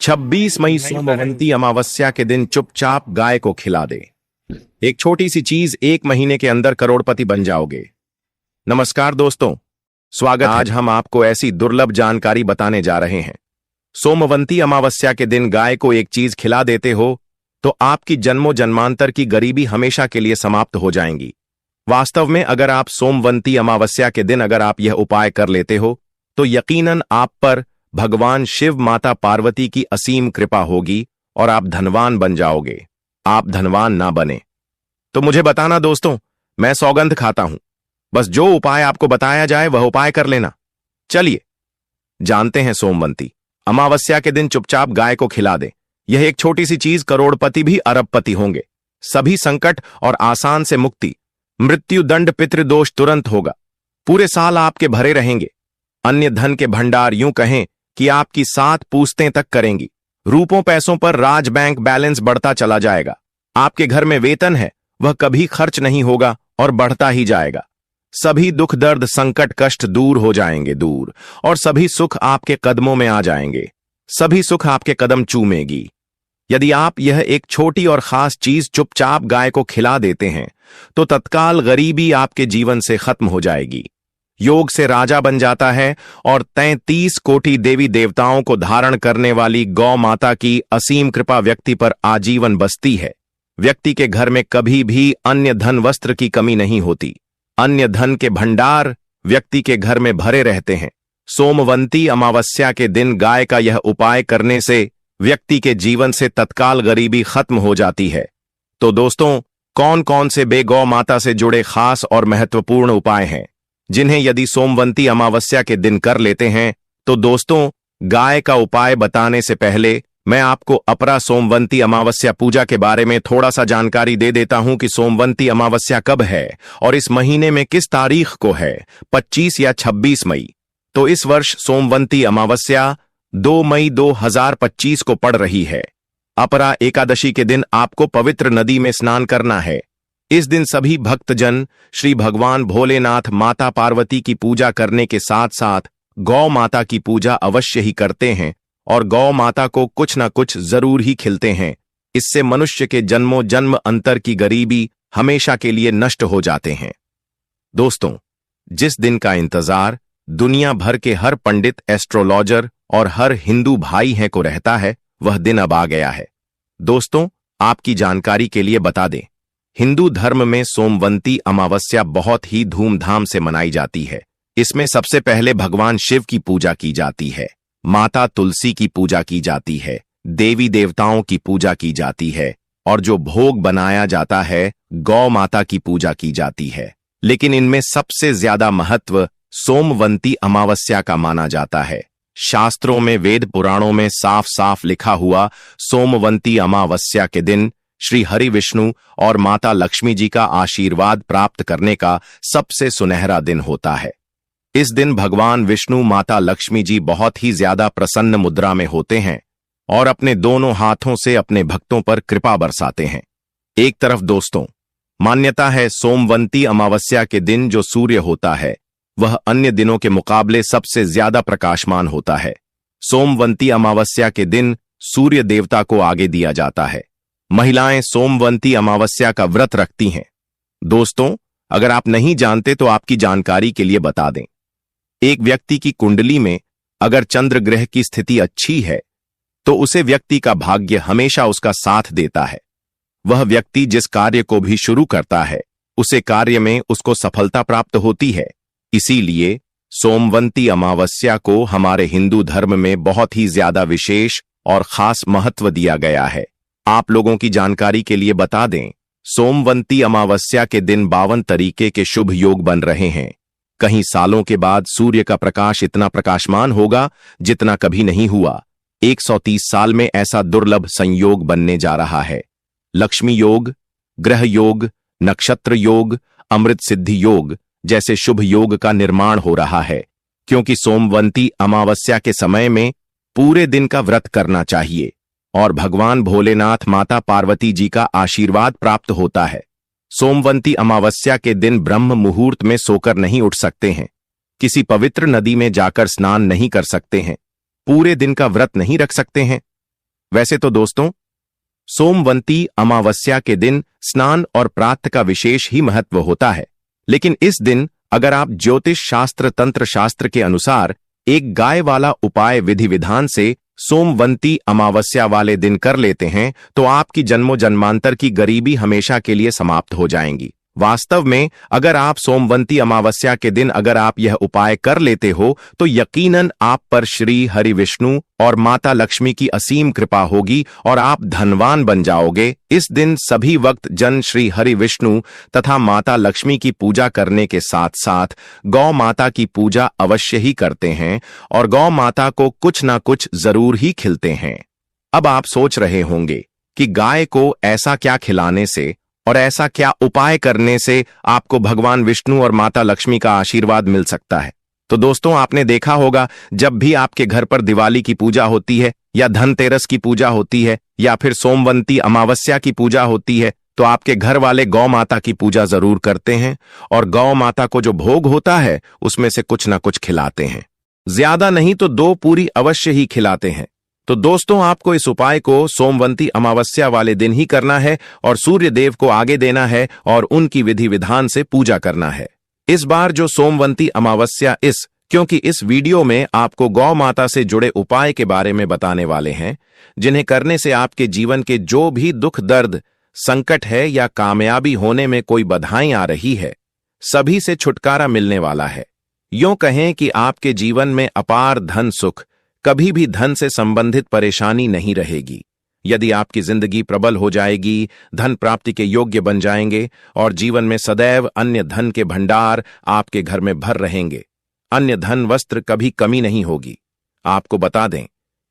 26 मई सोमवंती अमावस्या के दिन चुपचाप गाय को खिला दे। एक छोटी सी चीज 1 महीने के अंदर करोड़पति बन जाओगे। नमस्कार दोस्तों, स्वागत है। आज हम आपको ऐसी दुर्लभ जानकारी बताने जा रहे हैं। सोमवंती अमावस्या के दिन गाय को एक चीज खिला देते हो तो आपकी जन्मों जन्मांतर की गरीबी हमेशा के लिए समाप्त हो जाएंगी। वास्तव में अगर आप सोमवंती अमावस्या के दिन अगर आप यह उपाय कर लेते हो तो यकीनन आप पर भगवान शिव माता पार्वती की असीम कृपा होगी और आप धनवान बन जाओगे। आप धनवान ना बने तो मुझे बताना दोस्तों, मैं सौगंध खाता हूं। बस जो उपाय आपको बताया जाए वह उपाय कर लेना। चलिए जानते हैं। सोमवंती अमावस्या के दिन चुपचाप गाय को खिला दे। यह एक छोटी सी चीज करोड़पति भी अरबपति होंगे। सभी संकट और आसान से मुक्ति, मृत्यु दंड पितृदोष तुरंत होगा। पूरे साल आपके भरे रहेंगे। अन्य धन के भंडार यूं कहें कि आपकी 7 पूछतें तक करेंगी। रूपों पैसों पर राज बैंक बैलेंस बढ़ता चला जाएगा। आपके घर में वेतन है वह कभी खर्च नहीं होगा और बढ़ता ही जाएगा। सभी दुख दर्द संकट कष्ट दूर हो जाएंगे दूर, और सभी सुख आपके कदमों में आ जाएंगे। सभी सुख आपके कदम चूमेगी। यदि आप यह एक छोटी और खास चीज चुपचाप गाय को खिला देते हैं तो तत्काल गरीबी आपके जीवन से खत्म हो जाएगी। योग से राजा बन जाता है और 33 कोटि देवी देवताओं को धारण करने वाली गौ माता की असीम कृपा व्यक्ति पर आजीवन बसती है। व्यक्ति के घर में कभी भी अन्य धन वस्त्र की कमी नहीं होती। अन्य धन के भंडार व्यक्ति के घर में भरे रहते हैं। सोमवंती अमावस्या के दिन गाय का यह उपाय करने से व्यक्ति के जीवन से तत्काल गरीबी खत्म हो जाती है। तो दोस्तों, कौन कौन से गौ माता से जुड़े खास और महत्वपूर्ण उपाय हैं जिन्हें यदि सोमवंती अमावस्या के दिन कर लेते हैं? तो दोस्तों, गाय का उपाय बताने से पहले मैं आपको अपरा सोमवंती अमावस्या पूजा के बारे में थोड़ा सा जानकारी दे देता हूं कि सोमवंती अमावस्या कब है और इस महीने में किस तारीख को है, 25 या 26 मई। तो इस वर्ष सोमवंती अमावस्या 2 मई 2025 को पड़ रही है। अपरा एकादशी के दिन आपको पवित्र नदी में स्नान करना है। इस दिन सभी भक्तजन श्री भगवान भोलेनाथ माता पार्वती की पूजा करने के साथ साथ गौ माता की पूजा अवश्य ही करते हैं और गौ माता को कुछ न कुछ जरूर ही खिलते हैं। इससे मनुष्य के जन्मों जन्म अंतर की गरीबी हमेशा के लिए नष्ट हो जाते हैं। दोस्तों, जिस दिन का इंतजार दुनिया भर के हर पंडित, एस्ट्रोलॉजर और हर हिंदू भाई हैं को रहता है, वह दिन अब आ गया है। दोस्तों, आपकी जानकारी के लिए बता दें, हिंदू धर्म में सोमवंती अमावस्या बहुत ही धूमधाम से मनाई जाती है। इसमें सबसे पहले भगवान शिव की पूजा की जाती है, माता तुलसी की पूजा की जाती है, देवी देवताओं की पूजा की जाती है और जो भोग बनाया जाता है गौ माता की पूजा की जाती है। लेकिन इनमें सबसे ज्यादा महत्व सोमवंती अमावस्या का माना जाता है। शास्त्रों में, वेद पुराणों में साफ साफ लिखा हुआ सोमवंती अमावस्या के दिन श्री हरि विष्णु और माता लक्ष्मी जी का आशीर्वाद प्राप्त करने का सबसे सुनहरा दिन होता है। इस दिन भगवान विष्णु माता लक्ष्मी जी बहुत ही ज्यादा प्रसन्न मुद्रा में होते हैं और अपने दोनों हाथों से अपने भक्तों पर कृपा बरसाते हैं। एक तरफ दोस्तों, मान्यता है सोमवंती अमावस्या के दिन जो सूर्य होता है वह अन्य दिनों के मुकाबले सबसे ज्यादा प्रकाशमान होता है। सोमवंती अमावस्या के दिन सूर्य देवता को आगे दिया जाता है। महिलाएं सोमवंती अमावस्या का व्रत रखती हैं। दोस्तों, अगर आप नहीं जानते तो आपकी जानकारी के लिए बता दें, एक व्यक्ति की कुंडली में अगर चंद्र ग्रह की स्थिति अच्छी है तो उसे व्यक्ति का भाग्य हमेशा उसका साथ देता है। वह व्यक्ति जिस कार्य को भी शुरू करता है उसे कार्य में उसको सफलता प्राप्त होती है। इसीलिए सोमवंती अमावस्या को हमारे हिंदू धर्म में बहुत ही ज्यादा विशेष और खास महत्व दिया गया है। आप लोगों की जानकारी के लिए बता दें, सोमवंती अमावस्या के दिन 52 तरीके के शुभ योग बन रहे हैं। कहीं सालों के बाद सूर्य का प्रकाश इतना प्रकाशमान होगा जितना कभी नहीं हुआ। 130 साल में ऐसा दुर्लभ संयोग बनने जा रहा है। लक्ष्मी योग, ग्रह योग, नक्षत्र योग, अमृत सिद्धि योग जैसे शुभ योग का निर्माण हो रहा है। क्योंकि सोमवंती अमावस्या के समय में पूरे दिन का व्रत करना चाहिए और भगवान भोलेनाथ माता पार्वती जी का आशीर्वाद प्राप्त होता है। सोमवंती अमावस्या के दिन ब्रह्म मुहूर्त में सोकर नहीं उठ सकते हैं। किसी पवित्र नदी में जाकर स्नान नहीं कर सकते हैं। पूरे दिन का व्रत नहीं रख सकते हैं। वैसे तो दोस्तों, सोमवंती अमावस्या के दिन स्नान और प्रातः का विशेष ही महत्व होता है, लेकिन इस दिन अगर आप ज्योतिष शास्त्र तंत्र शास्त्र के अनुसार एक गाय वाला उपाय विधि विधान से सोमवंती अमावस्या वाले दिन कर लेते हैं तो आपकी जन्मों जन्मांतर की गरीबी हमेशा के लिए समाप्त हो जाएंगी। वास्तव में अगर आप सोमवंती अमावस्या के दिन अगर आप यह उपाय कर लेते हो तो यकीनन आप पर श्री हरि विष्णु और माता लक्ष्मी की असीम कृपा होगी और आप धनवान बन जाओगे। इस दिन सभी वक्त जन श्री हरि विष्णु तथा माता लक्ष्मी की पूजा करने के साथ साथ गौ माता की पूजा अवश्य ही करते हैं और गौ माता को कुछ ना कुछ जरूर ही खिलते हैं। अब आप सोच रहे होंगे कि गाय को ऐसा क्या खिलाने से और ऐसा क्या उपाय करने से आपको भगवान विष्णु और माता लक्ष्मी का आशीर्वाद मिल सकता है। तो दोस्तों, आपने देखा होगा जब भी आपके घर पर दिवाली की पूजा होती है या धनतेरस की पूजा होती है या फिर सोमवंती अमावस्या की पूजा होती है तो आपके घर वाले गौ माता की पूजा जरूर करते हैं और गौ माता को जो भोग होता है उसमें से कुछ ना कुछ खिलाते हैं। ज्यादा नहीं तो 2 पूरी अवश्य ही खिलाते हैं। तो दोस्तों, आपको इस उपाय को सोमवंती अमावस्या वाले दिन ही करना है और सूर्य देव को आगे देना है और उनकी विधि विधान से पूजा करना है। इस बार जो सोमवंती अमावस्या क्योंकि इस वीडियो में आपको गौ माता से जुड़े उपाय के बारे में बताने वाले हैं जिन्हें करने से आपके जीवन के जो भी दुख दर्द संकट है या कामयाबी होने में कोई बाधाएं आ रही है, सभी से छुटकारा मिलने वाला है। यूं कहें कि आपके जीवन में अपार धन सुख, कभी भी धन से संबंधित परेशानी नहीं रहेगी। यदि आपकी जिंदगी प्रबल हो जाएगी, धन प्राप्ति के योग्य बन जाएंगे और जीवन में सदैव अन्य धन के भंडार आपके घर में भर रहेंगे। अन्य धन वस्त्र कभी कमी नहीं होगी। आपको बता दें,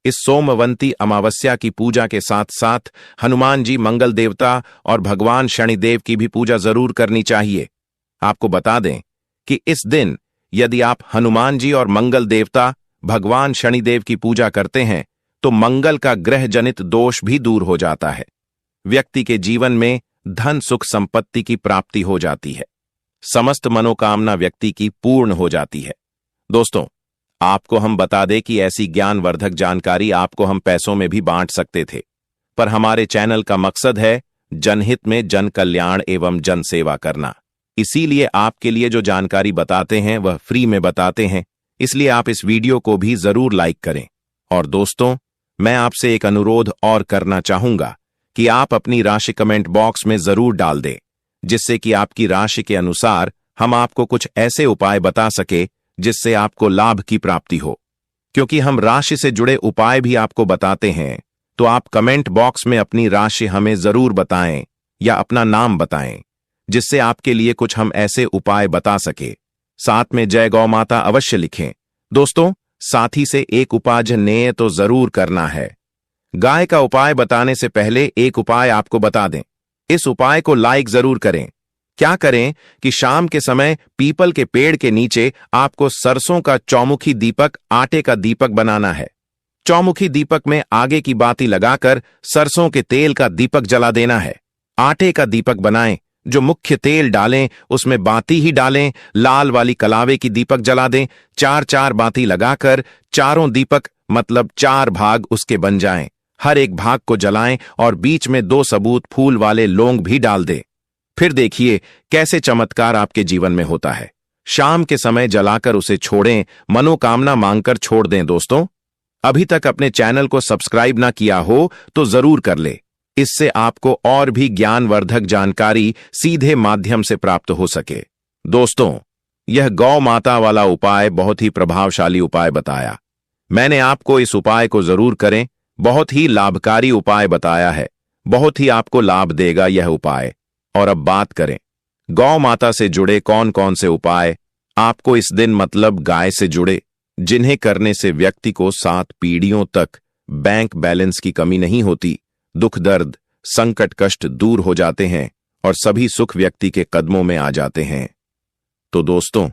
इस सोमवंती अमावस्या की पूजा के साथ साथ हनुमान जी मंगल देवता और भगवान शनिदेव की भी पूजा जरूर करनी चाहिए। आपको बता दें कि इस दिन यदि आप हनुमान जी और मंगल देवता भगवान शनिदेव की पूजा करते हैं तो मंगल का ग्रह जनित दोष भी दूर हो जाता है। व्यक्ति के जीवन में धन सुख संपत्ति की प्राप्ति हो जाती है। समस्त मनोकामना व्यक्ति की पूर्ण हो जाती है। दोस्तों, आपको हम बता दें कि ऐसी ज्ञानवर्धक जानकारी आपको हम पैसों में भी बांट सकते थे, पर हमारे चैनल का मकसद है जनहित में जन कल्याण एवं जन सेवा करना। इसीलिए आपके लिए जो जानकारी बताते हैं वह फ्री में बताते हैं, इसलिए आप इस वीडियो को भी जरूर लाइक करें। और दोस्तों, मैं आपसे एक अनुरोध और करना चाहूंगा कि आप अपनी राशि कमेंट बॉक्स में जरूर डाल दें, जिससे कि आपकी राशि के अनुसार हम आपको कुछ ऐसे उपाय बता सके जिससे आपको लाभ की प्राप्ति हो। क्योंकि हम राशि से जुड़े उपाय भी आपको बताते हैं, तो आप कमेंट बॉक्स में अपनी राशि हमें जरूर बताएं या अपना नाम बताएं, जिससे आपके लिए कुछ हम ऐसे उपाय बता सके। साथ में जय गौ माता अवश्य लिखें। दोस्तों, साथ ही से एक उपाय ने तो जरूर करना है। गाय का उपाय बताने से पहले एक उपाय आपको बता दें। इस उपाय को लाइक जरूर करें। क्या करें कि शाम के समय पीपल के पेड़ के नीचे आपको सरसों का चौमुखी दीपक, आटे का दीपक बनाना है। चौमुखी दीपक में आगे की बाती लगाकर सरसों के तेल का दीपक जला देना है। आटे का दीपक बनाएं, जो मुख्य तेल डालें उसमें बाती ही डालें। लाल वाली कलावे की दीपक जला दें। 4-4 बाती लगाकर चारों दीपक मतलब 4 भाग उसके बन जाएं। हर एक भाग को जलाएं और बीच में 2 सबूत फूल वाले लौंग भी डाल दें। फिर देखिए कैसे चमत्कार आपके जीवन में होता है। शाम के समय जलाकर उसे छोड़ें, मनोकामना मांगकर छोड़ दें। दोस्तों, अभी तक अपने चैनल को सब्सक्राइब ना किया हो तो जरूर कर ले। इससे आपको और भी ज्ञानवर्धक जानकारी सीधे माध्यम से प्राप्त हो सके। दोस्तों, यह गौ माता वाला उपाय बहुत ही प्रभावशाली उपाय बताया। मैंने आपको इस उपाय को जरूर करें। बहुत ही लाभकारी उपाय बताया है। बहुत ही आपको लाभ देगा यह उपाय। और अब बात करें गौ माता से जुड़े कौन कौन से उपाय आपको इस दिन मतलब गाय से जुड़े, जिन्हें करने से व्यक्ति को 7 पीढ़ियों तक बैंक बैलेंस की कमी नहीं होती, दुख दर्द संकट कष्ट दूर हो जाते हैं और सभी सुख व्यक्ति के कदमों में आ जाते हैं। तो दोस्तों,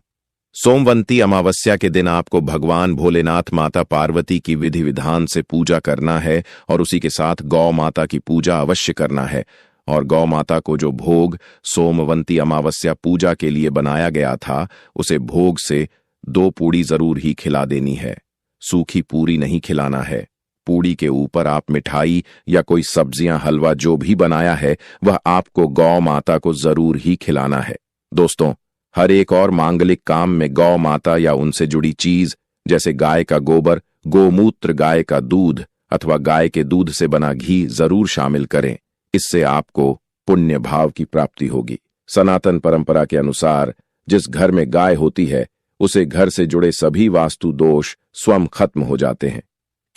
सोमवंती अमावस्या के दिन आपको भगवान भोलेनाथ माता पार्वती की विधि विधान से पूजा करना है और उसी के साथ गौ माता की पूजा अवश्य करना है। और गौ माता को जो भोग सोमवंती अमावस्या पूजा के लिए बनाया गया था, उसे भोग से 2 पूड़ी जरूर ही खिला देनी है। सूखी पूरी नहीं खिलाना है। पूड़ी के ऊपर आप मिठाई या कोई सब्जियां, हलवा जो भी बनाया है वह आपको गौ माता को जरूर ही खिलाना है। दोस्तों, हर एक और मांगलिक काम में गौ माता या उनसे जुड़ी चीज जैसे गाय का गोबर, गोमूत्र, गाय का दूध अथवा गाय के दूध से बना घी जरूर शामिल करें। इससे आपको पुण्य भाव की प्राप्ति होगी। सनातन परंपरा के अनुसार जिस घर में गाय होती है उसे घर से जुड़े सभी वास्तु दोष स्वयं खत्म हो जाते हैं,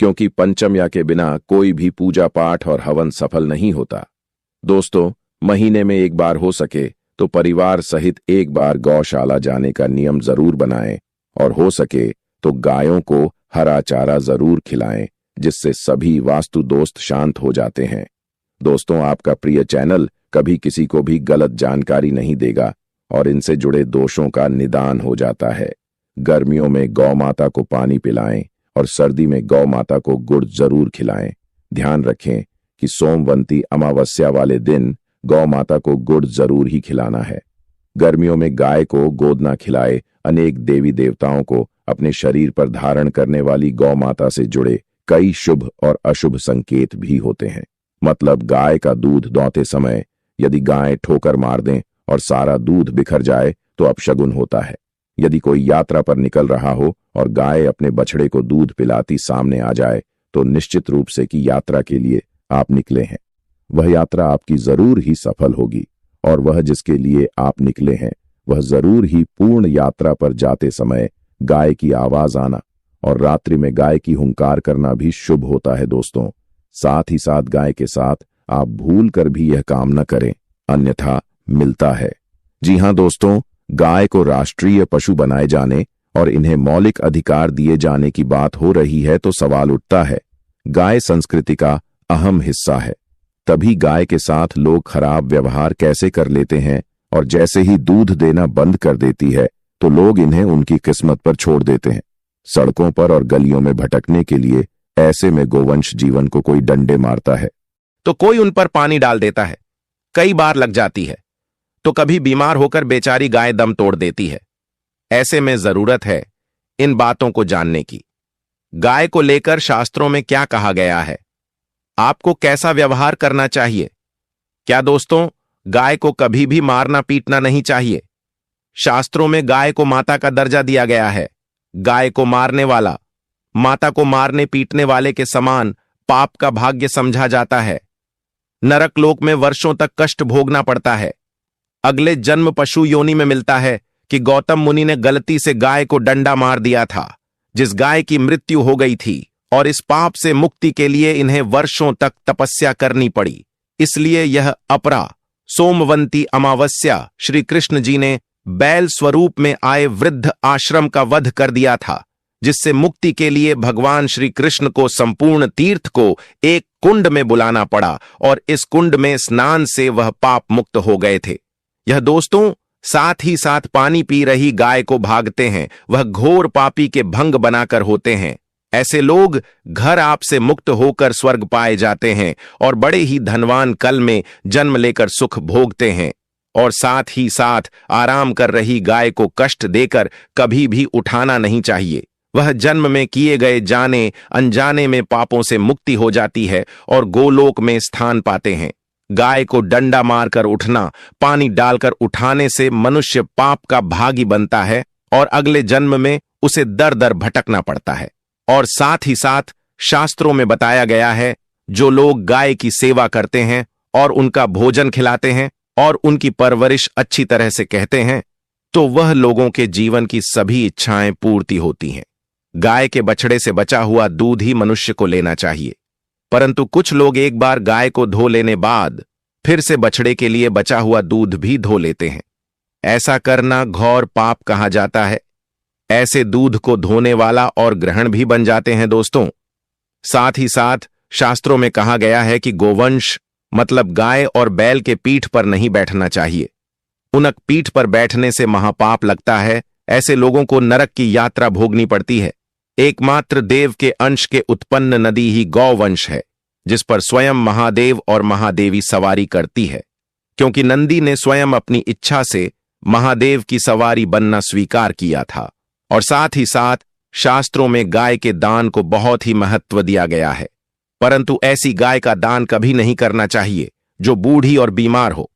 क्योंकि पंचम्या के बिना कोई भी पूजा पाठ और हवन सफल नहीं होता। दोस्तों, महीने में एक बार हो सके तो परिवार सहित एक बार गौशाला जाने का नियम जरूर बनाएं और हो सके तो गायों को हरा चारा जरूर खिलाएं, जिससे सभी वास्तु दोष शांत हो जाते हैं। दोस्तों, आपका प्रिय चैनल कभी किसी को भी गलत जानकारी नहीं देगा और इनसे जुड़े दोषों का निदान हो जाता है। गर्मियों में गौ माता को पानी पिलाएं और सर्दी में गौ माता को गुड़ जरूर खिलाएं। ध्यान रखें कि सोमवंती अमावस्या वाले दिन गौ माता को गुड़ जरूर ही खिलाना है। गर्मियों में गाय को गोदना खिलाए। अनेक देवी देवताओं को अपने शरीर पर धारण करने वाली गौ माता से जुड़े कई शुभ और अशुभ संकेत भी होते हैं। मतलब गाय का दूध दोहते समय यदि गाय ठोकर मार दें और सारा दूध बिखर जाए तो अपशगुन होता है। यदि कोई यात्रा पर निकल रहा हो और गाय अपने बछड़े को दूध पिलाती सामने आ जाए तो निश्चित रूप से कि यात्रा के लिए आप निकले हैं। वह यात्रा आपकी जरूर ही सफल होगी और वह जिसके लिए आप निकले हैं वह जरूर ही पूर्ण यात्रा पर जाते समय गाय की आवाज आना और रात्रि में गाय की हुंकार करना भी शुभ होता है। दोस्तों, साथ ही साथ गाय के साथ आप भूल कर भी यह काम न करें, अन्यथा मिलता है। जी हां दोस्तों, गाय को राष्ट्रीय पशु बनाए जाने और इन्हें मौलिक अधिकार दिए जाने की बात हो रही है तो सवाल उठता है, गाय संस्कृति का अहम हिस्सा है, तभी गाय के साथ लोग खराब व्यवहार कैसे कर लेते हैं और जैसे ही दूध देना बंद कर देती है तो लोग इन्हें उनकी किस्मत पर छोड़ देते हैं, सड़कों पर और गलियों में भटकने के लिए। ऐसे में गोवंश जीवन को कोई डंडे मारता है तो कोई उन पर पानी डाल देता है, कई बार लग जाती है, तो कभी बीमार होकर बेचारी गाय दम तोड़ देती है। ऐसे में जरूरत है इन बातों को जानने की। गाय को लेकर शास्त्रों में क्या कहा गया है, आपको कैसा व्यवहार करना चाहिए। क्या दोस्तों, गाय को कभी भी मारना पीटना नहीं चाहिए। शास्त्रों में गाय को माता का दर्जा दिया गया है। गाय को मारने वाला माता को मारने पीटने वाले के समान पाप का भाग्य समझा जाता है। नरक लोक में वर्षों तक कष्ट भोगना पड़ता है। अगले जन्म पशु योनि में मिलता है कि गौतम मुनि ने गलती से गाय को डंडा मार दिया था, जिस गाय की मृत्यु हो गई थी, और इस पाप से मुक्ति के लिए इन्हें वर्षों तक तपस्या करनी पड़ी। इसलिए यह अपरा सोमवंती अमावस्या श्री कृष्ण जी ने बैल स्वरूप में आए वृद्ध आश्रम का वध कर दिया था, जिससे मुक्ति के लिए भगवान श्री कृष्ण को संपूर्ण तीर्थ को एक कुंड में बुलाना पड़ा और इस कुंड में स्नान से वह पाप मुक्त हो गए थे। यह दोस्तों, साथ ही साथ पानी पी रही गाय को भागते हैं, वह घोर पापी के भंग बनाकर होते हैं। ऐसे लोग घर आप से मुक्त होकर स्वर्ग पाए जाते हैं और बड़े ही धनवान कल में जन्म लेकर सुख भोगते हैं। और साथ ही साथ आराम कर रही गाय को कष्ट देकर कभी भी उठाना नहीं चाहिए। वह जन्म में किए गए जाने अनजाने में पापों से मुक्ति हो जाती है और गोलोक में स्थान पाते हैं। गाय को डंडा मारकर उठना, पानी डालकर उठाने से मनुष्य पाप का भागी बनता है और अगले जन्म में उसे दर दर भटकना पड़ता है। और साथ ही साथ शास्त्रों में बताया गया है, जो लोग गाय की सेवा करते हैं और उनका भोजन खिलाते हैं और उनकी परवरिश अच्छी तरह से कहते हैं, तो वह लोगों के जीवन की सभी इच्छाएं पूर्ति होती हैं। गाय के बछड़े से बचा हुआ दूध ही मनुष्य को लेना चाहिए, परंतु कुछ लोग एक बार गाय को धो लेने बाद फिर से बछड़े के लिए बचा हुआ दूध भी धो लेते हैं। ऐसा करना घोर पाप कहा जाता है। ऐसे दूध को धोने वाला और ग्रहण भी बन जाते हैं। दोस्तों, साथ ही साथ शास्त्रों में कहा गया है कि गोवंश मतलब गाय और बैल के पीठ पर नहीं बैठना चाहिए। उनक पीठ पर बैठने से महापाप लगता है। ऐसे लोगों को नरक की यात्रा भोगनी पड़ती है। एकमात्र देव के अंश के उत्पन्न नदी ही गौवंश है, जिस पर स्वयं महादेव और महादेवी सवारी करती है, क्योंकि नंदी ने स्वयं अपनी इच्छा से महादेव की सवारी बनना स्वीकार किया था। और साथ ही साथ शास्त्रों में गाय के दान को बहुत ही महत्व दिया गया है। परंतु ऐसी गाय का दान कभी नहीं करना चाहिए जो बूढ़ी और बीमार हो।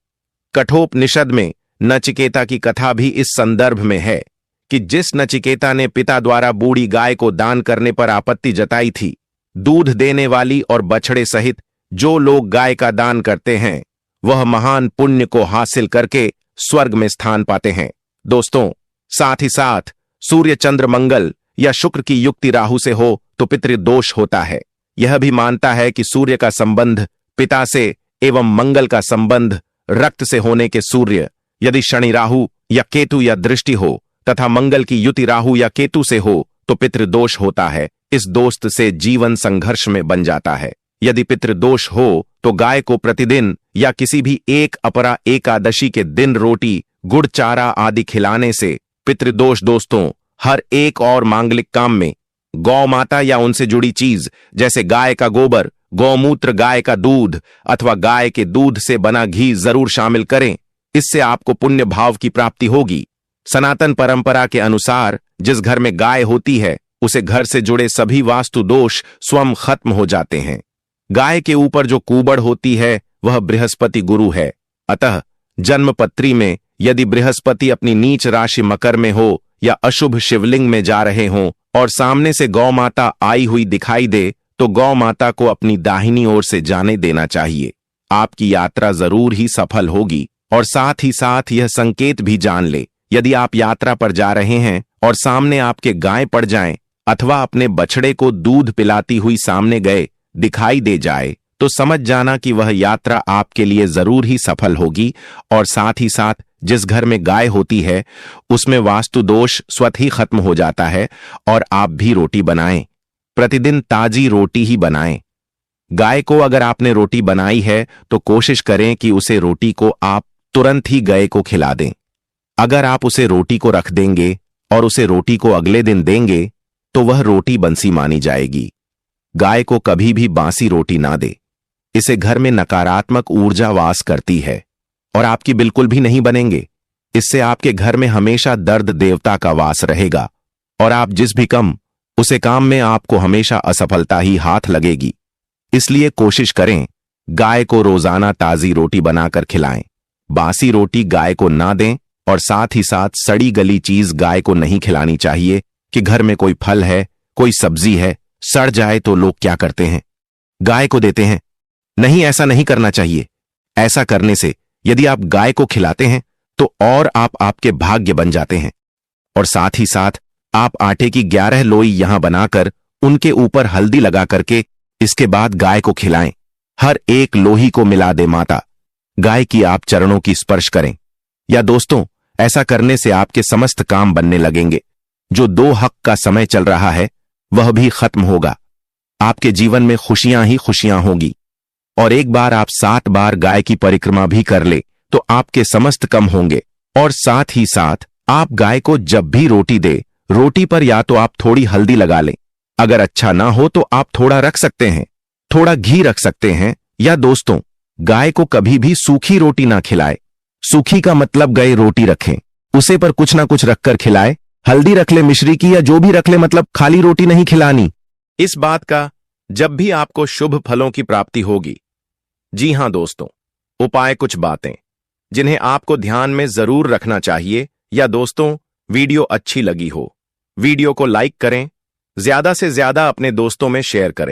कठोपनिषद में नचिकेता की कथा भी इस संदर्भ में है कि जिस नचिकेता ने पिता द्वारा बूढ़ी गाय को दान करने पर आपत्ति जताई थी, दूध देने वाली और बछड़े सहित जो लोग गाय का दान करते हैं वह महान पुण्य को हासिल करके स्वर्ग में स्थान पाते हैं। दोस्तों, साथ ही साथ सूर्य चंद्र मंगल या शुक्र की युक्ति राहु से हो तो पितृदोष होता है। यह भी मानता है कि सूर्य का संबंध पिता से एवं मंगल का संबंध रक्त से होने के सूर्य यदि शनि राहु या केतु या दृष्टि हो तथा मंगल की युति राहु या केतु से हो तो पितृदोष होता है। इस दोस्त से जीवन संघर्ष में बन जाता है। यदि पितृदोष हो तो गाय को प्रतिदिन या किसी भी एक अपरा एकादशी के दिन रोटी, गुड़, चारा आदि खिलाने से पितृदोष दोस्तों हर एक और मांगलिक काम में गौ माता या उनसे जुड़ी चीज जैसे गाय का गोबर, गौमूत्र, गाय का दूध अथवा गाय के दूध से बना घी जरूर शामिल करें। इससे आपको पुण्य भाव की प्राप्ति होगी। सनातन परंपरा के अनुसार जिस घर में गाय होती है उसे घर से जुड़े सभी वास्तु दोष स्वयं खत्म हो जाते हैं। गाय के ऊपर जो कुबड़ होती है वह बृहस्पति गुरु है। अतः जन्मपत्री में यदि बृहस्पति अपनी नीच राशि मकर में हो या अशुभ शिवलिंग में जा रहे हों और सामने से गौ माता आई हुई दिखाई दे तो गौ माता को अपनी दाहिनी ओर से जाने देना चाहिए। आपकी यात्रा जरूर ही सफल होगी। और साथ ही साथ यह संकेत भी जान ले, यदि आप यात्रा पर जा रहे हैं और सामने आपके गाय पड़ जाएं अथवा अपने बछड़े को दूध पिलाती हुई सामने गए दिखाई दे जाए तो समझ जाना कि वह यात्रा आपके लिए जरूर ही सफल होगी। और साथ ही साथ जिस घर में गाय होती है उसमें वास्तु दोष स्वतः ही खत्म हो जाता है। और आप भी रोटी बनाएं, प्रतिदिन ताजी रोटी ही बनाएं। गाय को अगर आपने रोटी बनाई है तो कोशिश करें कि उसे रोटी को आप तुरंत ही गाय को खिला दें। अगर आप उसे रोटी को रख देंगे और उसे रोटी को अगले दिन देंगे तो वह रोटी बंसी मानी जाएगी। गाय को कभी भी बासी रोटी ना दे, इसे घर में नकारात्मक ऊर्जा वास करती है और आपकी बिल्कुल भी नहीं बनेंगे। इससे आपके घर में हमेशा दर्द देवता का वास रहेगा और आप जिस भी उसे काम में आपको हमेशा असफलता ही हाथ लगेगी। इसलिए कोशिश करें गाय को रोजाना ताजी रोटी बनाकर खिलाएं। बासी रोटी गाय को ना दें और साथ ही साथ सड़ी गली चीज गाय को नहीं खिलानी चाहिए कि घर में कोई फल है, कोई सब्जी है, सड़ जाए तो लोग क्या करते हैं, गाय को देते हैं। नहीं, ऐसा नहीं करना चाहिए। ऐसा करने से यदि आप गाय को खिलाते हैं तो और आप आपके भाग्य बन जाते हैं। और साथ ही साथ आप आटे की 11 लोई यहां बनाकर उनके ऊपर हल्दी लगा करके इसके बाद गाय को खिलाएं। हर एक लोही को मिला दे माता, गाय की आप चरणों की स्पर्श करें। या दोस्तों, ऐसा करने से आपके समस्त काम बनने लगेंगे। जो 2 हक का समय चल रहा है वह भी खत्म होगा। आपके जीवन में खुशियां ही खुशियां होगी। और एक बार आप 7 बार गाय की परिक्रमा भी कर ले तो आपके समस्त कम होंगे। और साथ ही साथ आप गाय को जब भी रोटी दे, रोटी पर या तो आप थोड़ी हल्दी लगा लें, अगर अच्छा ना हो तो आप थोड़ा रख सकते हैं, थोड़ा घी रख सकते हैं। या दोस्तों, गाय को कभी भी सूखी रोटी ना खिलाए। सूखी का मतलब गए रोटी रखें, उसे पर कुछ ना कुछ रखकर खिलाए। हल्दी रख ले, मिश्री की या जो भी रख ले, मतलब खाली रोटी नहीं खिलानी। इस बात का जब भी आपको शुभ फलों की प्राप्ति होगी। जी हां दोस्तों, उपाय कुछ बातें जिन्हें आपको ध्यान में जरूर रखना चाहिए। या दोस्तों, वीडियो अच्छी लगी हो, वीडियो को लाइक करें, ज्यादा से ज्यादा अपने दोस्तों में शेयर करें।